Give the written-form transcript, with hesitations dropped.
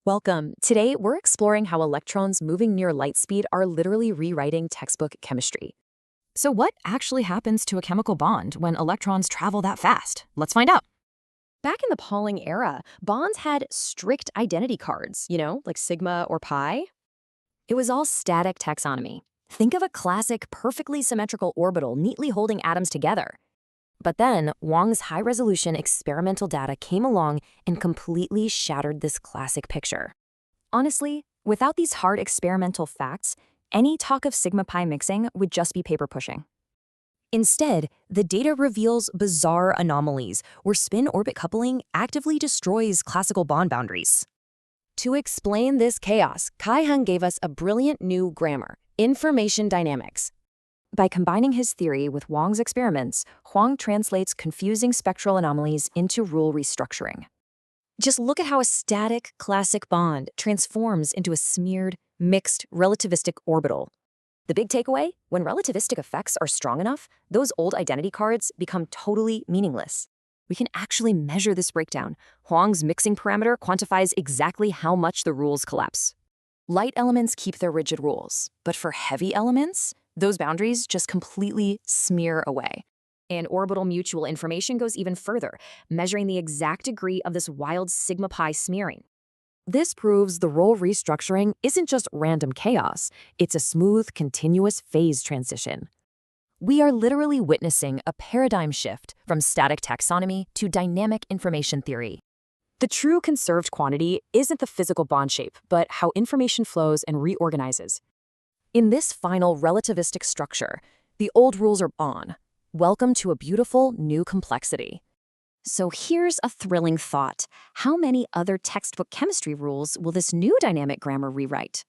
Welcome. Today, we're exploring how electrons moving near light speed are literally rewriting textbook chemistry. So what actually happens to a chemical bond when electrons travel that fast? Let's find out. Back in the Pauling era, bonds had strict identity cards, like sigma or pi. It was all static taxonomy. Think of a classic, perfectly symmetrical orbital neatly holding atoms together. But then, Wang's high-resolution experimental data came along and completely shattered this classic picture. Honestly, without these hard experimental facts, any talk of sigma pi mixing would just be paper pushing. Instead, the data reveals bizarre anomalies where spin-orbit coupling actively destroys classical bond boundaries. To explain this chaos, Kai-Hung gave us a brilliant new grammar, information dynamics. By combining his theory with Wang's experiments, Huang translates confusing spectral anomalies into rule restructuring. Just look at how a static, classic bond transforms into a smeared, mixed, relativistic orbital. The big takeaway? When relativistic effects are strong enough, those old identity cards become totally meaningless. We can actually measure this breakdown. Huang's mixing parameter quantifies exactly how much the rules collapse. Light elements keep their rigid rules, but for heavy elements, those boundaries just completely smear away. And orbital mutual information goes even further, measuring the exact degree of this wild sigma pi smearing. This proves the role restructuring isn't just random chaos, it's a smooth, continuous phase transition. We are literally witnessing a paradigm shift from static taxonomy to dynamic information theory. The true conserved quantity isn't the physical bond shape, but how information flows and reorganizes. In this final relativistic structure, the old rules are on. Welcome to a beautiful new complexity. So here's a thrilling thought. How many other textbook chemistry rules will this new dynamic grammar rewrite?